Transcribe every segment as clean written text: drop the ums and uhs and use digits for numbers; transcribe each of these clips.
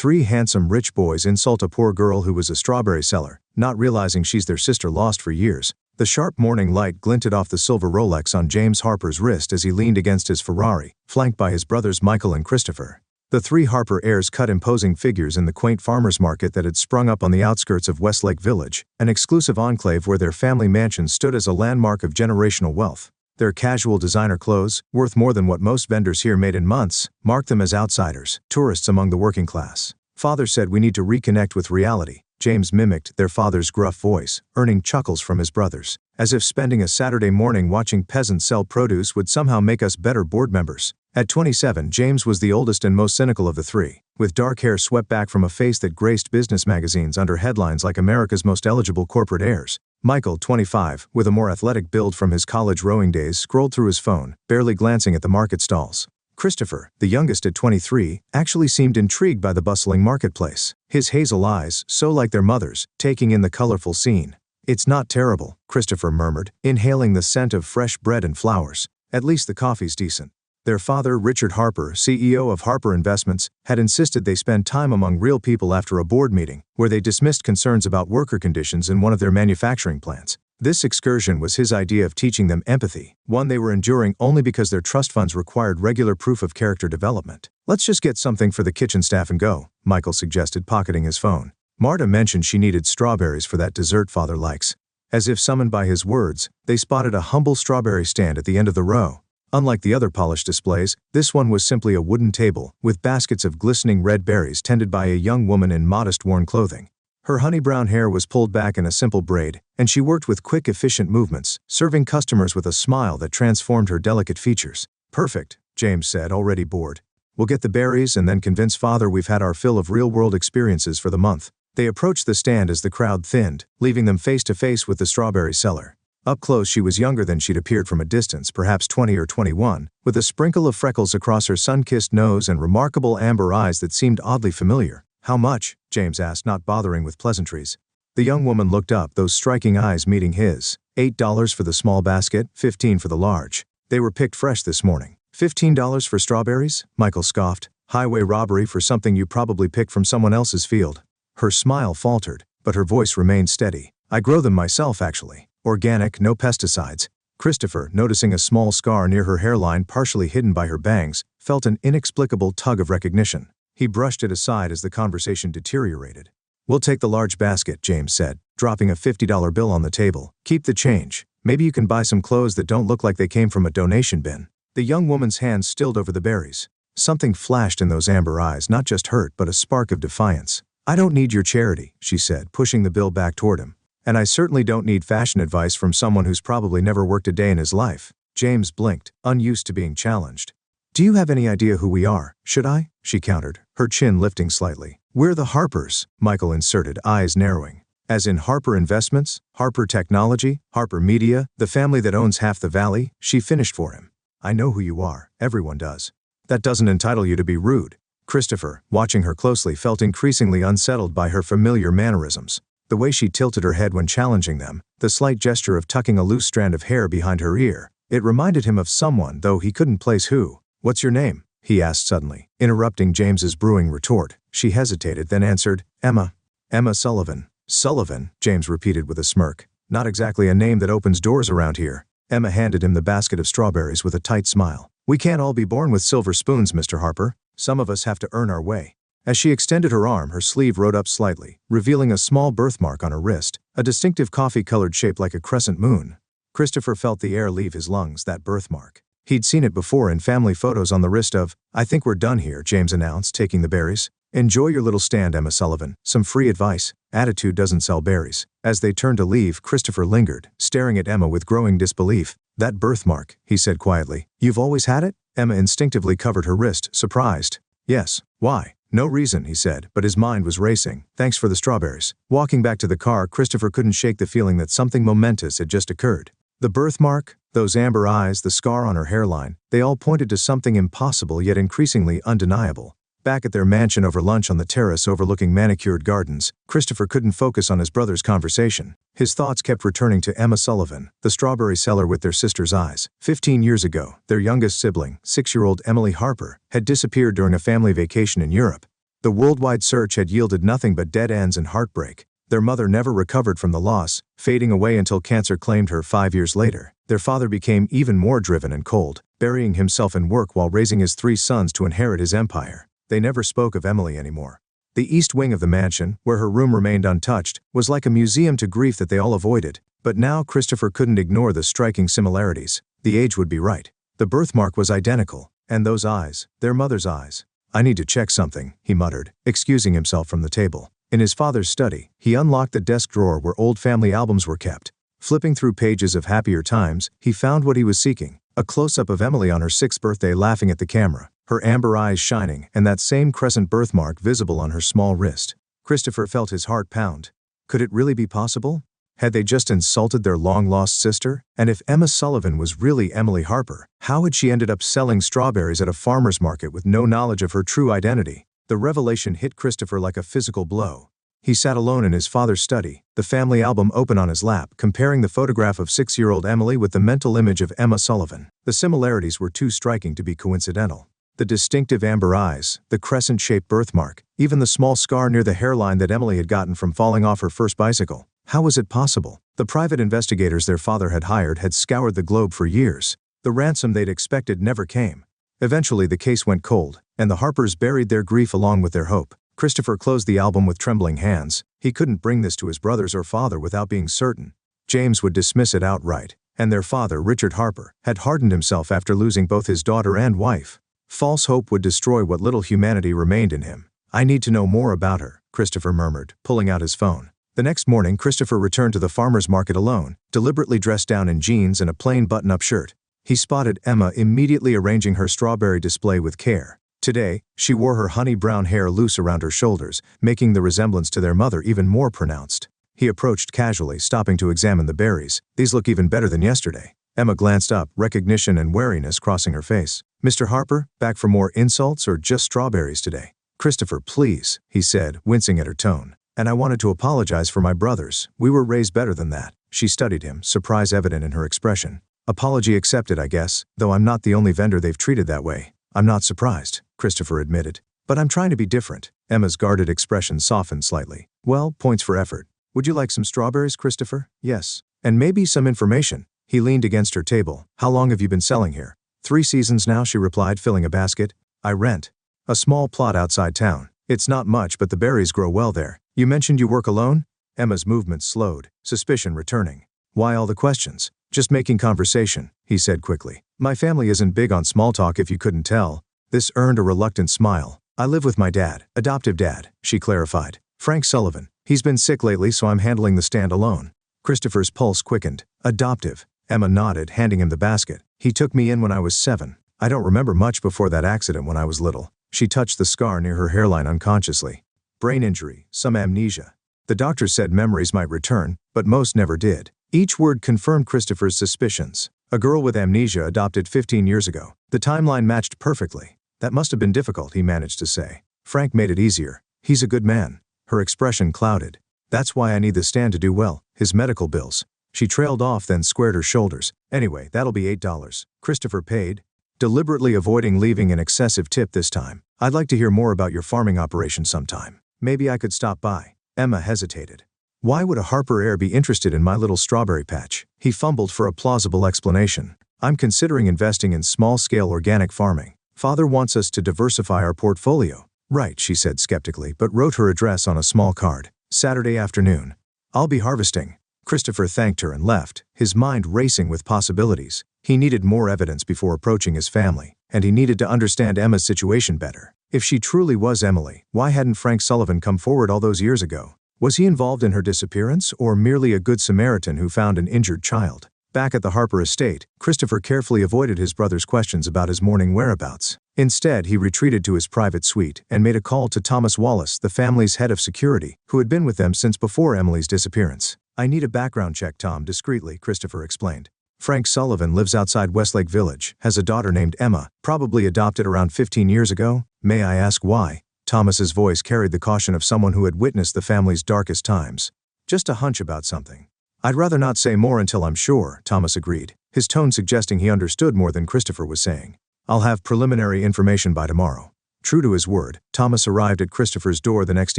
Three handsome rich boys insult a poor girl who was a strawberry seller, not realizing she's their sister lost for years. The sharp morning light glinted off the silver Rolex on James Harper's wrist as he leaned against his Ferrari, flanked by his brothers Michael and Christopher. The three Harper heirs cut imposing figures in the quaint farmers market that had sprung up on the outskirts of Westlake Village, an exclusive enclave where their family mansion stood as a landmark of generational wealth. Their casual designer clothes, worth more than what most vendors here made in months, marked them as outsiders, tourists among the working class. Father said we need to reconnect with reality. James mimicked their father's gruff voice, earning chuckles from his brothers, as if spending a Saturday morning watching peasants sell produce would somehow make us better board members. At 27, James was the oldest and most cynical of the three, with dark hair swept back from a face that graced business magazines under headlines like America's Most Eligible Corporate Heirs. Michael, 25, with a more athletic build from his college rowing days, scrolled through his phone, barely glancing at the market stalls. Christopher, the youngest at 23, actually seemed intrigued by the bustling marketplace, his hazel eyes, so like their mother's, taking in the colorful scene. "It's not terrible," Christopher murmured, inhaling the scent of fresh bread and flowers. "At least the coffee's decent." Their father, Richard Harper, CEO of Harper Investments, had insisted they spend time among real people after a board meeting, where they dismissed concerns about worker conditions in one of their manufacturing plants. This excursion was his idea of teaching them empathy, one they were enduring only because their trust funds required regular proof of character development. "Let's just get something for the kitchen staff and go," Michael suggested, pocketing his phone. Marta mentioned she needed strawberries for that dessert father likes. As if summoned by his words, they spotted a humble strawberry stand at the end of the row. Unlike the other polished displays, this one was simply a wooden table, with baskets of glistening red berries tended by a young woman in modest worn clothing. Her honey-brown hair was pulled back in a simple braid, and she worked with quick, efficient movements, serving customers with a smile that transformed her delicate features. "Perfect," James said, already bored. "We'll get the berries and then convince Father we've had our fill of real-world experiences for the month." They approached the stand as the crowd thinned, leaving them face-to-face with the strawberry seller. Up close she was younger than she'd appeared from a distance, perhaps 20 or 21, with a sprinkle of freckles across her sun-kissed nose and remarkable amber eyes that seemed oddly familiar. "How much?" James asked, not bothering with pleasantries. The young woman looked up, those striking eyes meeting his. $8 for the small basket, $15 for the large. They were picked fresh this morning. $15 for strawberries? Michael scoffed. Highway robbery for something you probably picked from someone else's field. Her smile faltered, but her voice remained steady. "I grow them myself, actually. Organic, no pesticides." Christopher, noticing a small scar near her hairline partially hidden by her bangs, felt an inexplicable tug of recognition. He brushed it aside as the conversation deteriorated. "We'll take the large basket," James said, dropping a $50 bill on the table. "Keep the change. Maybe you can buy some clothes that don't look like they came from a donation bin." The young woman's hands stilled over the berries. Something flashed in those amber eyes, not just hurt but a spark of defiance. "I don't need your charity," she said, pushing the bill back toward him. "And I certainly don't need fashion advice from someone who's probably never worked a day in his life." James blinked, unused to being challenged. "Do you have any idea who we are? Should I?" she countered, her chin lifting slightly. "We're the Harpers," Michael inserted, eyes narrowing. "As in Harper Investments, Harper Technology, Harper Media, the family that owns half the valley," she finished for him. "I know who you are. Everyone does. That doesn't entitle you to be rude." Christopher, watching her closely, felt increasingly unsettled by her familiar mannerisms. The way she tilted her head when challenging them, the slight gesture of tucking a loose strand of hair behind her ear. It reminded him of someone, though he couldn't place who. "What's your name?" he asked suddenly, interrupting James's brewing retort. She hesitated, then answered, "Emma." "Emma Sullivan." "Sullivan," James repeated with a smirk. "Not exactly a name that opens doors around here." Emma handed him the basket of strawberries with a tight smile. "We can't all be born with silver spoons, Mr. Harper. Some of us have to earn our way." As she extended her arm, her sleeve rode up slightly, revealing a small birthmark on her wrist, a distinctive coffee-colored shape like a crescent moon. Christopher felt the air leave his lungs, that birthmark. He'd seen it before in family photos on the wrist of. "I think we're done here," James announced, taking the berries. "Enjoy your little stand, Emma Sullivan. Some free advice. Attitude doesn't sell berries." As they turned to leave, Christopher lingered, staring at Emma with growing disbelief. "That birthmark," he said quietly. "You've always had it?" Emma instinctively covered her wrist, surprised. "Yes. Why?" "No reason," he said, but his mind was racing. "Thanks for the strawberries." Walking back to the car, Christopher couldn't shake the feeling that something momentous had just occurred. The birthmark, those amber eyes, the scar on her hairline, they all pointed to something impossible yet increasingly undeniable. Back at their mansion over lunch on the terrace overlooking manicured gardens, Christopher couldn't focus on his brother's conversation. His thoughts kept returning to Emma Sullivan, the strawberry seller with their sister's eyes. 15 years ago, their youngest sibling, 6-year-old Emily Harper, had disappeared during a family vacation in Europe. The worldwide search had yielded nothing but dead ends and heartbreak. Their mother never recovered from the loss, fading away until cancer claimed her 5 years later. Their father became even more driven and cold, burying himself in work while raising his 3 sons to inherit his empire. They never spoke of Emily anymore. The east wing of the mansion, where her room remained untouched, was like a museum to grief that they all avoided. But now Christopher couldn't ignore the striking similarities. The age would be right. The birthmark was identical. And those eyes, their mother's eyes. "I need to check something," he muttered, excusing himself from the table. In his father's study, he unlocked the desk drawer where old family albums were kept. Flipping through pages of happier times, he found what he was seeking, a close-up of Emily on her 6th birthday laughing at the camera, her amber eyes shining and that same crescent birthmark visible on her small wrist. Christopher felt his heart pound. Could it really be possible? Had they just insulted their long-lost sister? And if Emma Sullivan was really Emily Harper, how had she ended up selling strawberries at a farmer's market with no knowledge of her true identity? The revelation hit Christopher like a physical blow. He sat alone in his father's study, the family album open on his lap, comparing the photograph of 6-year-old Emily with the mental image of Emma Sullivan. The similarities were too striking to be coincidental. The distinctive amber eyes, the crescent-shaped birthmark, even the small scar near the hairline that Emily had gotten from falling off her first bicycle. How was it possible? The private investigators their father had hired had scoured the globe for years. The ransom they'd expected never came. Eventually the case went cold, and the Harpers buried their grief along with their hope. Christopher closed the album with trembling hands. He couldn't bring this to his brothers or father without being certain. James would dismiss it outright, and their father, Richard Harper, had hardened himself after losing both his daughter and wife. False hope would destroy what little humanity remained in him. "I need to know more about her," Christopher murmured, pulling out his phone. The next morning, Christopher returned to the farmer's market alone, deliberately dressed down in jeans and a plain button-up shirt. He spotted Emma immediately arranging her strawberry display with care. Today, she wore her honey-brown hair loose around her shoulders, making the resemblance to their mother even more pronounced. He approached casually, stopping to examine the berries. "These look even better than yesterday." Emma glanced up, recognition and wariness crossing her face. "Mr. Harper, back for more insults or just strawberries today?" "Christopher, please," he said, wincing at her tone. "And I wanted to apologize for my brothers. We were raised better than that." She studied him, surprise evident in her expression. "Apology accepted, I guess, though I'm not the only vendor they've treated that way." "I'm not surprised," Christopher admitted. "But I'm trying to be different." Emma's guarded expression softened slightly. "Well, points for effort. Would you like some strawberries, Christopher?" "Yes. And maybe some information." He leaned against her table. "How long have you been selling here?" 3 seasons now," she replied, filling a basket. "I rent a small plot outside town. It's not much, but the berries grow well there." "You mentioned you work alone?" Emma's movements slowed, suspicion returning. "Why all the questions?" "Just making conversation," he said quickly. "My family isn't big on small talk if you couldn't tell." This earned a reluctant smile. "I live with my dad, adoptive dad," she clarified. "Frank Sullivan. He's been sick lately, so I'm handling the stand alone." Christopher's pulse quickened. "Adoptive." Emma nodded, handing him the basket. "He took me in when I was 7. I don't remember much before that accident when I was little." She touched the scar near her hairline unconsciously. "Brain injury, some amnesia. The doctors said memories might return, but most never did." Each word confirmed Christopher's suspicions. A girl with amnesia adopted 15 years ago. The timeline matched perfectly. "That must have been difficult," he managed to say. "Frank made it easier. He's a good man." Her expression clouded. "That's why I need the stand to do well. His medical bills." She trailed off, then squared her shoulders. "Anyway, that'll be $8. Christopher paid, deliberately avoiding leaving an excessive tip this time. "I'd like to hear more about your farming operation sometime. Maybe I could stop by." Emma hesitated. "Why would a Harper heir be interested in my little strawberry patch?" He fumbled for a plausible explanation. "I'm considering investing in small-scale organic farming. Father wants us to diversify our portfolio." "Right," she said skeptically, but wrote her address on a small card. "Saturday afternoon. I'll be harvesting." Christopher thanked her and left, his mind racing with possibilities. He needed more evidence before approaching his family, and he needed to understand Emma's situation better. If she truly was Emily, why hadn't Frank Sullivan come forward all those years ago? Was he involved in her disappearance, or merely a good Samaritan who found an injured child? Back at the Harper estate, Christopher carefully avoided his brother's questions about his morning whereabouts. Instead, he retreated to his private suite and made a call to Thomas Wallace, the family's head of security, who had been with them since before Emily's disappearance. "I need a background check, Tom," discreetly, Christopher explained. "Frank Sullivan lives outside Westlake Village, has a daughter named Emma, probably adopted around 15 years ago. May I ask why?" Thomas's voice carried the caution of someone who had witnessed the family's darkest times. "Just a hunch about something." "I'd rather not say more until I'm sure," Thomas agreed, his tone suggesting he understood more than Christopher was saying. "I'll have preliminary information by tomorrow." True to his word, Thomas arrived at Christopher's door the next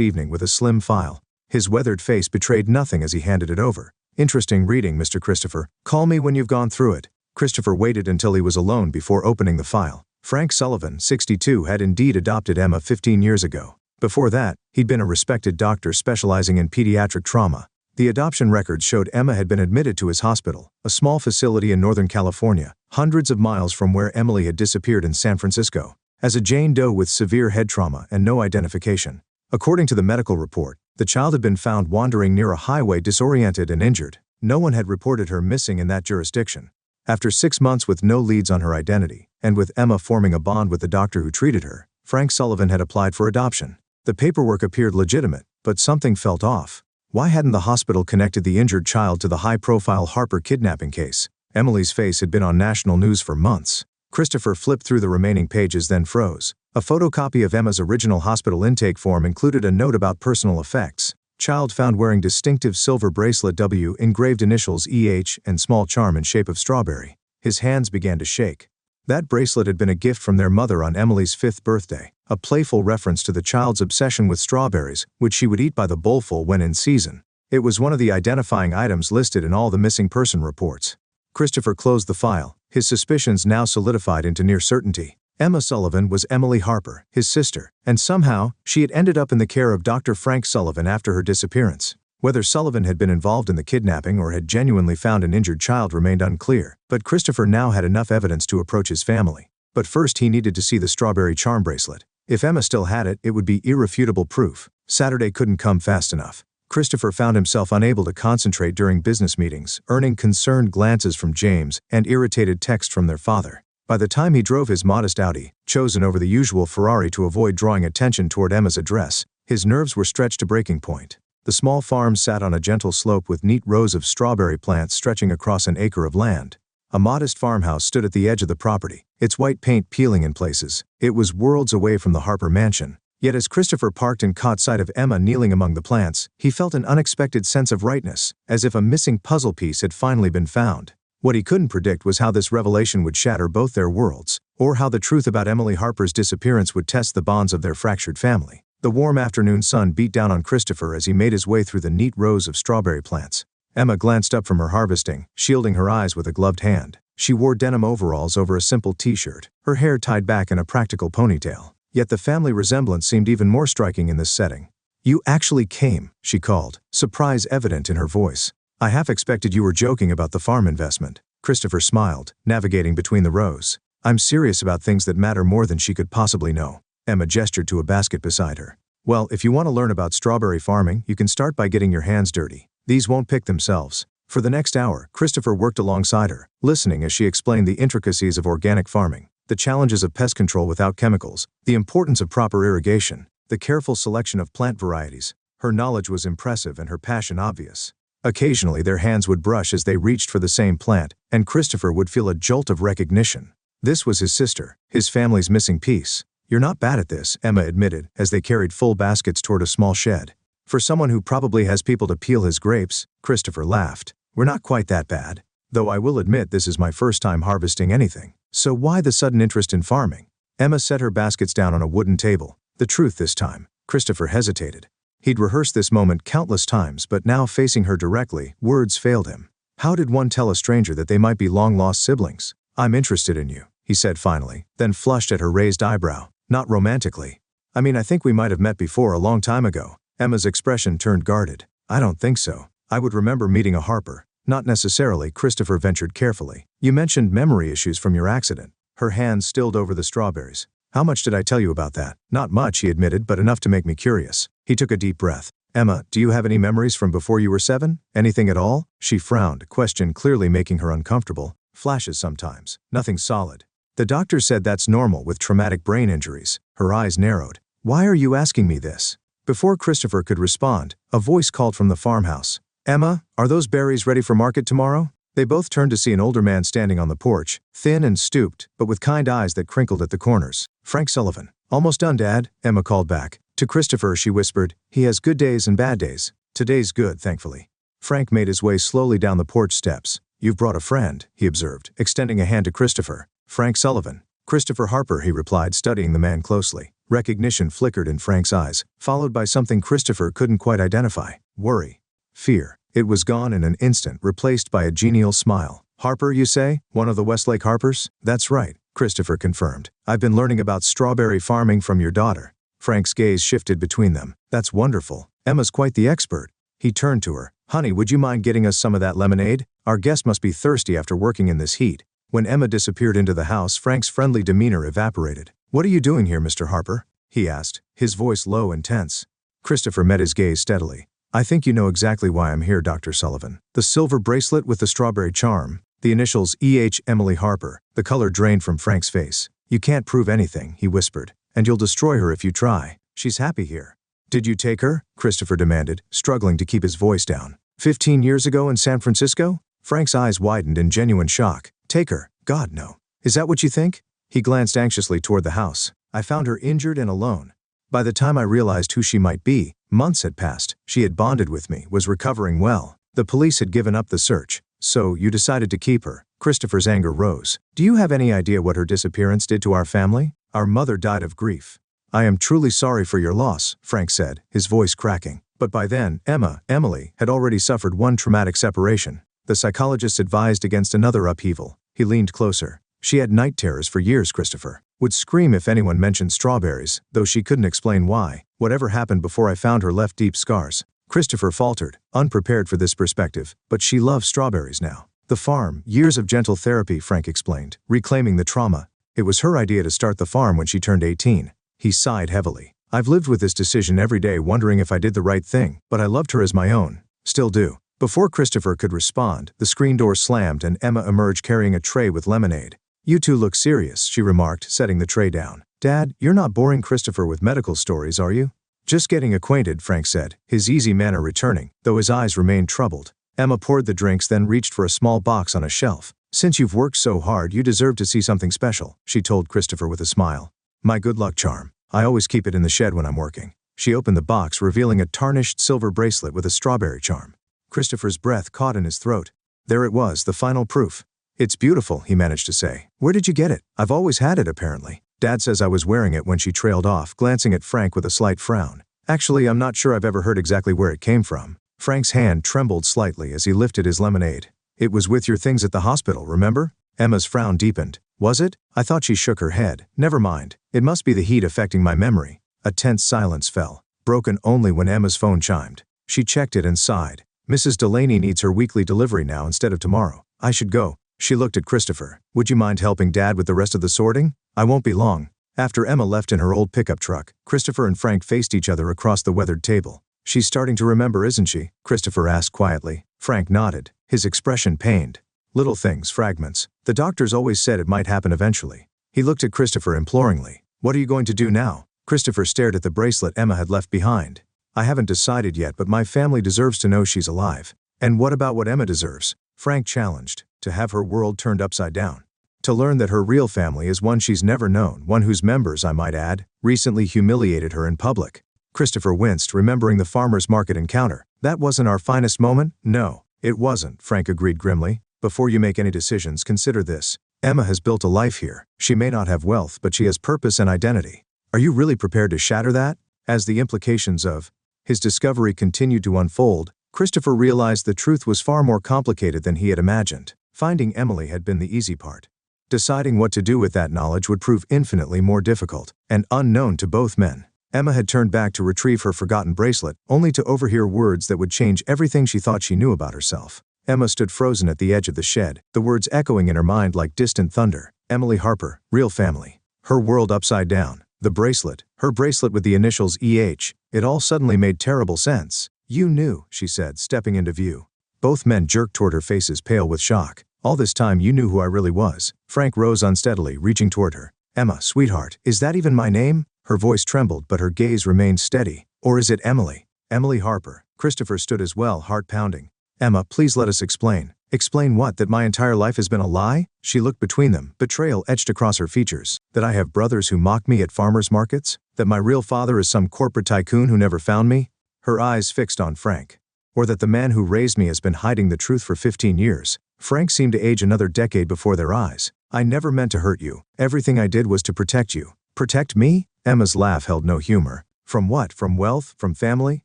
evening with a slim file. His weathered face betrayed nothing as he handed it over. "Interesting reading, Mr. Christopher. Call me when you've gone through it." Christopher waited until he was alone before opening the file. Frank Sullivan, 62, had indeed adopted Emma 15 years ago. Before that, he'd been a respected doctor specializing in pediatric trauma. The adoption records showed Emma had been admitted to his hospital, a small facility in Northern California, hundreds of miles from where Emily had disappeared in San Francisco, as a Jane Doe with severe head trauma and no identification. According to the medical report, the child had been found wandering near a highway disoriented and injured. No one had reported her missing in that jurisdiction. After 6 months with no leads on her identity, and with Emma forming a bond with the doctor who treated her, Frank Sullivan had applied for adoption. The paperwork appeared legitimate, but something felt off. Why hadn't the hospital connected the injured child to the high-profile Harper kidnapping case? Emily's face had been on national news for months. Christopher flipped through the remaining pages, then froze. A photocopy of Emma's original hospital intake form included a note about personal effects. Child found wearing distinctive silver bracelet W, engraved initials EH, and small charm in shape of strawberry. His hands began to shake. That bracelet had been a gift from their mother on Emily's 5th birthday, a playful reference to the child's obsession with strawberries, which she would eat by the bowlful when in season. It was one of the identifying items listed in all the missing person reports. Christopher closed the file, his suspicions now solidified into near certainty. Emma Sullivan was Emily Harper, his sister, and somehow, she had ended up in the care of Dr. Frank Sullivan after her disappearance. Whether Sullivan had been involved in the kidnapping or had genuinely found an injured child remained unclear, but Christopher now had enough evidence to approach his family. But first he needed to see the strawberry charm bracelet. If Emma still had it, it would be irrefutable proof. Saturday couldn't come fast enough. Christopher found himself unable to concentrate during business meetings, earning concerned glances from James and irritated texts from their father. By the time he drove his modest Audi, chosen over the usual Ferrari to avoid drawing attention toward Emma's address, his nerves were stretched to breaking point. The small farm sat on a gentle slope with neat rows of strawberry plants stretching across an acre of land. A modest farmhouse stood at the edge of the property, its white paint peeling in places. It was worlds away from the Harper mansion. Yet as Christopher parked and caught sight of Emma kneeling among the plants, he felt an unexpected sense of rightness, as if a missing puzzle piece had finally been found. What he couldn't predict was how this revelation would shatter both their worlds, or how the truth about Emily Harper's disappearance would test the bonds of their fractured family. The warm afternoon sun beat down on Christopher as he made his way through the neat rows of strawberry plants. Emma glanced up from her harvesting, shielding her eyes with a gloved hand. She wore denim overalls over a simple t-shirt, her hair tied back in a practical ponytail. Yet the family resemblance seemed even more striking in this setting. "You actually came," she called, surprise evident in her voice. "I half expected you were joking about the farm investment." Christopher smiled, navigating between the rows. "I'm serious about things that matter more than she could possibly know." Emma gestured to a basket beside her. "Well, if you want to learn about strawberry farming, you can start by getting your hands dirty. These won't pick themselves." For the next hour, Christopher worked alongside her, listening as she explained the intricacies of organic farming, the challenges of pest control without chemicals, the importance of proper irrigation, the careful selection of plant varieties. Her knowledge was impressive and her passion obvious. Occasionally their hands would brush as they reached for the same plant, and Christopher would feel a jolt of recognition. This was his sister, his family's missing piece. "You're not bad at this," Emma admitted, as they carried full baskets toward a small shed. "For someone who probably has people to peel his grapes," Christopher laughed. "We're not quite that bad. Though I will admit this is my first time harvesting anything. So why the sudden interest in farming?" Emma set her baskets down on a wooden table. The truth this time. Christopher hesitated. He'd rehearsed this moment countless times, but now facing her directly, words failed him. How did one tell a stranger that they might be long-lost siblings? "I'm interested in you," he said finally, then flushed at her raised eyebrow. "Not romantically. I think we might have met before a long time ago." Emma's expression turned guarded. "I don't think so. I would remember meeting a Harper." "Not necessarily," Christopher ventured carefully. "You mentioned memory issues from your accident." Her hands stilled over the strawberries. "How much did I tell you about that?" "Not much," he admitted, "but enough to make me curious." He took a deep breath. "Emma, do you have any memories from before you were 7? Anything at all?" She frowned, question clearly making her uncomfortable. "Flashes sometimes. Nothing solid." "The doctor said that's normal with traumatic brain injuries." Her eyes narrowed. "Why are you asking me this?" Before Christopher could respond, a voice called from the farmhouse. "Emma, are those berries ready for market tomorrow?" They both turned to see an older man standing on the porch, thin and stooped, but with kind eyes that crinkled at the corners. "Frank Sullivan." "Almost done, Dad," Emma called back. To Christopher she whispered, "He has good days and bad days. Today's good, thankfully." Frank made his way slowly down the porch steps. "You've brought a friend," he observed, extending a hand to Christopher. "Frank Sullivan." "Christopher Harper," he replied, studying the man closely. Recognition flickered in Frank's eyes, followed by something Christopher couldn't quite identify. Worry. Fear. It was gone in an instant, replaced by a genial smile. Harper, you say? One of the Westlake Harpers? That's right, Christopher confirmed. I've been learning about strawberry farming from your daughter. Frank's gaze shifted between them. That's wonderful. Emma's quite the expert. He turned to her. Honey, would you mind getting us some of that lemonade? Our guest must be thirsty after working in this heat. When Emma disappeared into the house, Frank's friendly demeanor evaporated. What are you doing here, Mr. Harper? He asked, his voice low and tense. Christopher met his gaze steadily. I think you know exactly why I'm here, Dr. Sullivan. The silver bracelet with the strawberry charm, the initials E.H. Emily Harper. The color drained from Frank's face. You can't prove anything, he whispered, and you'll destroy her if you try. She's happy here. Did you take her? Christopher demanded, struggling to keep his voice down. 15 years ago in San Francisco? Frank's eyes widened in genuine shock. Take her? God, no. Is that what you think? He glanced anxiously toward the house. I found her injured and alone. By the time I realized who she might be, months had passed. She had bonded with me, was recovering well. The police had given up the search. So, you decided to keep her. Christopher's anger rose. Do you have any idea what her disappearance did to our family? Our mother died of grief. I am truly sorry for your loss, Frank said, his voice cracking. But by then, Emily, had already suffered one traumatic separation. The psychologist advised against another upheaval. He leaned closer. She had night terrors for years, Christopher. Would scream if anyone mentioned strawberries, though she couldn't explain why. Whatever happened before I found her left deep scars. Christopher faltered, unprepared for this perspective, but she loves strawberries now. The farm, years of gentle therapy, Frank explained, reclaiming the trauma. It was her idea to start the farm when she turned 18. He sighed heavily. I've lived with this decision every day, wondering if I did the right thing, but I loved her as my own. Still do. Before Christopher could respond, the screen door slammed and Emma emerged carrying a tray with lemonade. You two look serious, she remarked, setting the tray down. Dad, you're not boring Christopher with medical stories, are you? Just getting acquainted, Frank said, his easy manner returning, though his eyes remained troubled. Emma poured the drinks, then reached for a small box on a shelf. Since you've worked so hard, you deserve to see something special, she told Christopher with a smile. My good luck charm. I always keep it in the shed when I'm working. She opened the box, revealing a tarnished silver bracelet with a strawberry charm. Christopher's breath caught in his throat. There it was, the final proof. It's beautiful, he managed to say. Where did you get it? I've always had it, apparently. Dad says I was wearing it when she trailed off, glancing at Frank with a slight frown. Actually, I'm not sure I've ever heard exactly where it came from. Frank's hand trembled slightly as he lifted his lemonade. It was with your things at the hospital, remember? Emma's frown deepened. Was it? I thought she shook her head. Never mind. It must be the heat affecting my memory. A tense silence fell, broken only when Emma's phone chimed. She checked it and sighed. Mrs. Delaney needs her weekly delivery now instead of tomorrow. I should go. She looked at Christopher. Would you mind helping Dad with the rest of the sorting? I won't be long. After Emma left in her old pickup truck, Christopher and Frank faced each other across the weathered table. She's starting to remember, isn't she? Christopher asked quietly. Frank nodded, his expression pained. Little things, fragments. The doctors always said it might happen eventually. He looked at Christopher imploringly. What are you going to do now? Christopher stared at the bracelet Emma had left behind. I haven't decided yet, but my family deserves to know she's alive. And what about what Emma deserves? Frank challenged. To have her world turned upside down. To learn that her real family is one she's never known, one whose members, I might add, recently humiliated her in public. Christopher winced, remembering the farmer's market encounter. That wasn't our finest moment? No, it wasn't, Frank agreed grimly. Before you make any decisions, consider this. Emma has built a life here. She may not have wealth, but she has purpose and identity. Are you really prepared to shatter that? As the implications of his discovery continued to unfold, Christopher realized the truth was far more complicated than he had imagined. Finding Emily had been the easy part. Deciding what to do with that knowledge would prove infinitely more difficult and unknown to both men. Emma had turned back to retrieve her forgotten bracelet, only to overhear words that would change everything she thought she knew about herself. Emma stood frozen at the edge of the shed, the words echoing in her mind like distant thunder. Emily Harper, real family. Her world upside down. The bracelet, her bracelet with the initials E.H. It all suddenly made terrible sense. You knew, she said, stepping into view. Both men jerked toward her, faces pale with shock. All this time you knew who I really was. Frank rose unsteadily, reaching toward her. Emma, sweetheart, is that even my name? Her voice trembled, but her gaze remained steady. Or is it Emily? Emily Harper. Christopher stood as well, heart pounding. Emma, please let us explain. Explain what, that my entire life has been a lie? She looked between them, betrayal etched across her features. That I have brothers who mock me at farmers markets? That my real father is some corporate tycoon who never found me? Her eyes fixed on Frank. Or that the man who raised me has been hiding the truth for 15 years. Frank seemed to age another decade before their eyes. I never meant to hurt you. Everything I did was to protect you. Protect me? Emma's laugh held no humor. From what? From wealth? From family?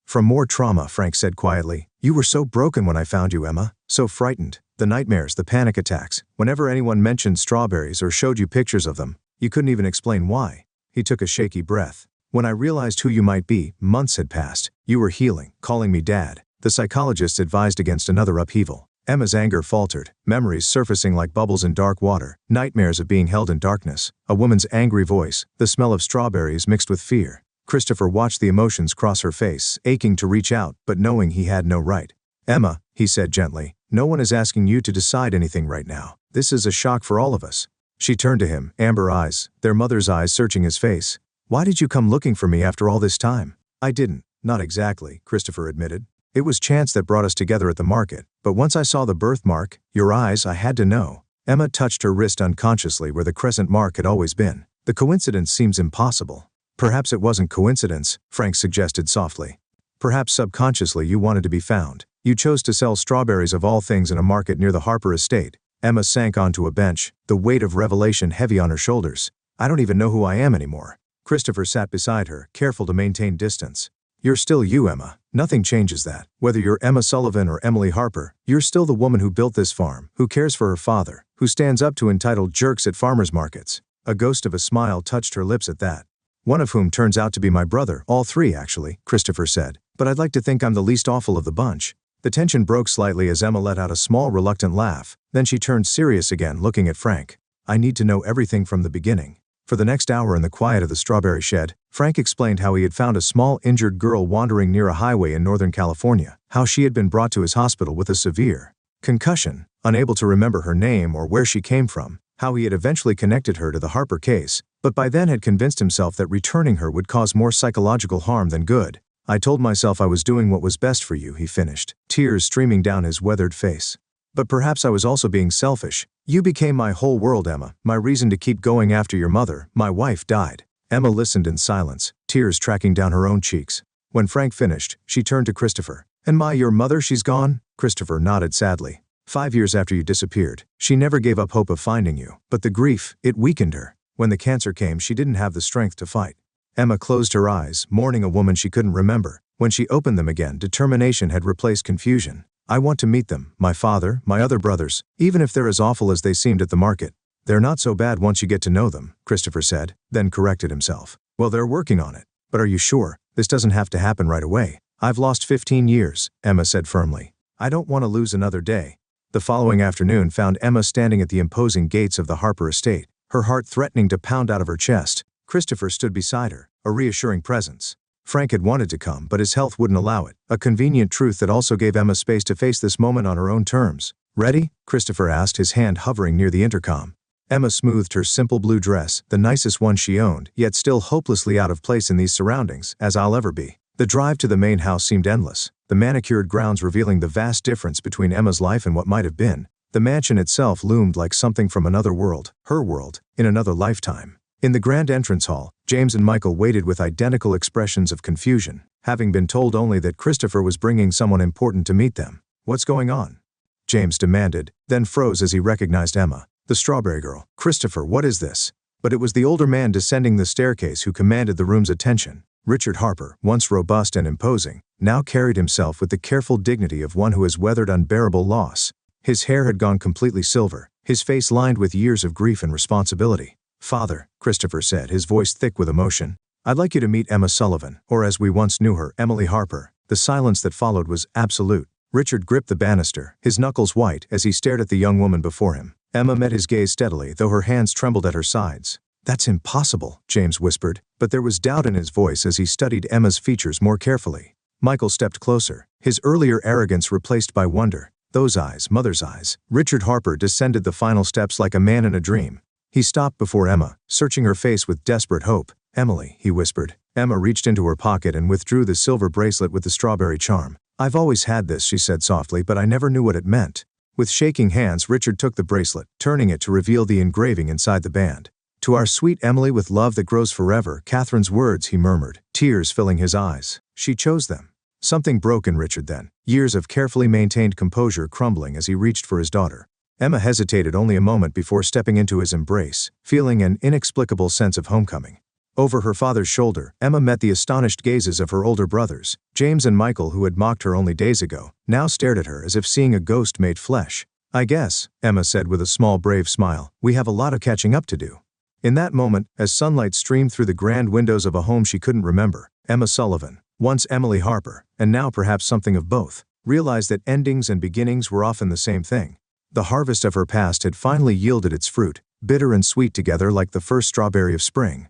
From more trauma, Frank said quietly. You were so broken when I found you, Emma. So frightened. The nightmares, the panic attacks. Whenever anyone mentioned strawberries or showed you pictures of them, you couldn't even explain why. He took a shaky breath. When I realized who you might be, months had passed. You were healing, calling me Dad. The psychologists advised against another upheaval. Emma's anger faltered, memories surfacing like bubbles in dark water, nightmares of being held in darkness, a woman's angry voice, the smell of strawberries mixed with fear. Christopher watched the emotions cross her face, aching to reach out, but knowing he had no right. Emma, he said gently, no one is asking you to decide anything right now. This is a shock for all of us. She turned to him, amber eyes, their mother's eyes searching his face. Why did you come looking for me after all this time? I didn't. Not exactly, Christopher admitted. It was chance that brought us together at the market, but once I saw the birthmark, your eyes, I had to know. Emma touched her wrist unconsciously where the crescent mark had always been. The coincidence seems impossible. Perhaps it wasn't coincidence, Frank suggested softly. Perhaps subconsciously you wanted to be found. You chose to sell strawberries of all things in a market near the Harper estate. Emma sank onto a bench, the weight of revelation heavy on her shoulders. I don't even know who I am anymore. Christopher sat beside her, careful to maintain distance. You're still you, Emma. Nothing changes that. Whether you're Emma Sullivan or Emily Harper, you're still the woman who built this farm, who cares for her father, who stands up to entitled jerks at farmers markets. A ghost of a smile touched her lips at that. One of whom turns out to be my brother, all three actually, Christopher said. But I'd like to think I'm the least awful of the bunch. The tension broke slightly as Emma let out a small reluctant laugh. Then she turned serious again, looking at Frank. I need to know everything from the beginning. For the next hour in the quiet of the strawberry shed, Frank explained how he had found a small injured girl wandering near a highway in Northern California, how she had been brought to his hospital with a severe concussion, unable to remember her name or where she came from, how he had eventually connected her to the Harper case, but by then had convinced himself that returning her would cause more psychological harm than good. I told myself I was doing what was best for you, he finished, tears streaming down his weathered face. But perhaps I was also being selfish. You became my whole world, Emma, my reason to keep going after your mother. My wife died. Emma listened in silence, tears tracking down her own cheeks. When Frank finished, she turned to Christopher. And your mother, she's gone? Christopher nodded sadly. 5 years after you disappeared, she never gave up hope of finding you. But the grief, it weakened her. When the cancer came, she didn't have the strength to fight. Emma closed her eyes, mourning a woman she couldn't remember. When she opened them again, determination had replaced confusion. I want to meet them, my father, my other brothers, even if they're as awful as they seemed at the market. They're not so bad once you get to know them, Christopher said, then corrected himself. Well, they're working on it. But are you sure? This doesn't have to happen right away. I've lost 15 years, Emma said firmly. I don't want to lose another day. The following afternoon found Emma standing at the imposing gates of the Harper estate, her heart threatening to pound out of her chest. Christopher stood beside her, a reassuring presence. Frank had wanted to come, but his health wouldn't allow it, a convenient truth that also gave Emma space to face this moment on her own terms. Ready? Christopher asked, his hand hovering near the intercom. Emma smoothed her simple blue dress, the nicest one she owned, yet still hopelessly out of place in these surroundings, as I'll ever be. The drive to the main house seemed endless, the manicured grounds revealing the vast difference between Emma's life and what might have been. The mansion itself loomed like something from another world, her world, in another lifetime. In the grand entrance hall, James and Michael waited with identical expressions of confusion, having been told only that Christopher was bringing someone important to meet them. What's going on? James demanded, then froze as he recognized Emma. The strawberry girl. Christopher, what is this? But it was the older man descending the staircase who commanded the room's attention. Richard Harper, once robust and imposing, now carried himself with the careful dignity of one who has weathered unbearable loss. His hair had gone completely silver, his face lined with years of grief and responsibility. Father, Christopher said, his voice thick with emotion. I'd like you to meet Emma Sullivan, or as we once knew her, Emily Harper. The silence that followed was absolute. Richard gripped the banister, his knuckles white, as he stared at the young woman before him. Emma met his gaze steadily, though her hands trembled at her sides. That's impossible, James whispered, but there was doubt in his voice as he studied Emma's features more carefully. Michael stepped closer, his earlier arrogance replaced by wonder. Those eyes, mother's eyes. Richard Harper descended the final steps like a man in a dream. He stopped before Emma, searching her face with desperate hope. Emily, he whispered. Emma reached into her pocket and withdrew the silver bracelet with the strawberry charm. I've always had this, she said softly, but I never knew what it meant. With shaking hands, Richard took the bracelet, turning it to reveal the engraving inside the band. To our sweet Emily with love that grows forever, Catherine's words, he murmured, tears filling his eyes. She chose them. Something broke in Richard then, years of carefully maintained composure crumbling as he reached for his daughter. Emma hesitated only a moment before stepping into his embrace, feeling an inexplicable sense of homecoming. Over her father's shoulder, Emma met the astonished gazes of her older brothers. James and Michael, who had mocked her only days ago, now stared at her as if seeing a ghost made flesh. "I guess," Emma said with a small brave smile, "we have a lot of catching up to do." In that moment, as sunlight streamed through the grand windows of a home she couldn't remember, Emma Sullivan, once Emily Harper, and now perhaps something of both, realized that endings and beginnings were often the same thing. The harvest of her past had finally yielded its fruit, bitter and sweet together like the first strawberry of spring.